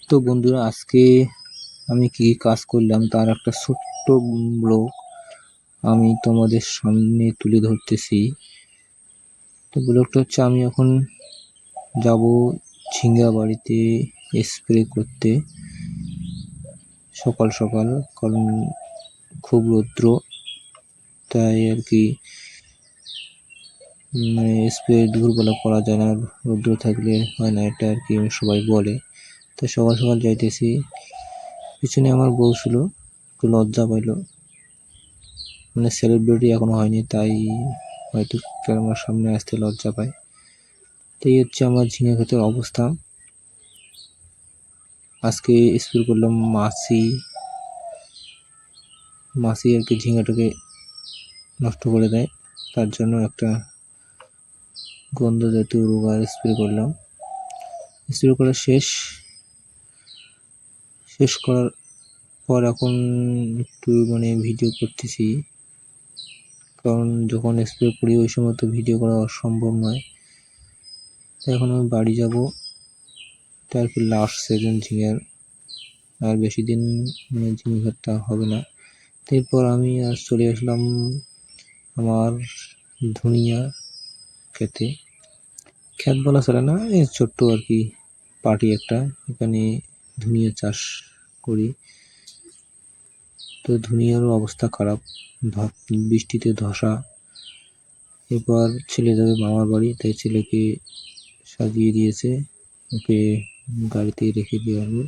তো বন্ধুরা, আজকে আমি কি কাজ করলাম তার একটা ছোট্ট ব্লগ আমি তোমাদের সামনে তুলে ধরতেছি। তো ব্লগটা হচ্ছে, আমি এখন যাব ঝিঙ্গা বাড়িতে স্প্রে করতে সকাল সকাল, কারণ খুব রৌদ্র, তাই আর কি স্প্রে দুপুরবেলা করা যায় না, রৌদ্র থাকলে হয় না, এটা আর কি সবাই বলে। তাই সকাল সকাল যাইতেছি। পিছনে আমার বউ ছিল, একটু লজ্জা পাইল, সেলিব্রিটি এখনো হয়নি, তাই হয়তো ক্যামেরার সামনে আসতে লজ্জা পায়। তো এই হচ্ছে আমার ঝিঙে ক্ষেতের অবস্থা। আজকে স্প্রে করলাম মাছি আর কি ঝিঙাটাকে নষ্ট করে দেয়, তার জন্য একটা গন্ধ জাতীয় রোগ আর স্প্রে করলাম। স্প্রে করা শেষ করার পর এখন একটু ভিডিও করতেছি, কারণ যখন স্প্রে করি ওই সময় তো ভিডিও করা অসম্ভব নয়। এখন আমি বাড়ি যাব, তারপর লাস্ট সিজন ঝিঙের, আর বেশি দিন ঝিঙে ক্ষেতটা হবে না। এরপর আমি আর চলে আসলাম আমার ধনিয়া খেতে। ক্ষেত বলা চলে না, এই ছোট্ট আর কি পার্টি একটা, এখানে ধনিয়া চাষ করি। তো ধনিয়ারও অবস্থা খারাপ, বৃষ্টিতে ধসা। এরপর ছেলে যাবে মামার বাড়ি, তাই ছেলেকে সাজিয়ে দিয়েছে, ওকে গাড়িতে রেখে দিয়ে আসবো।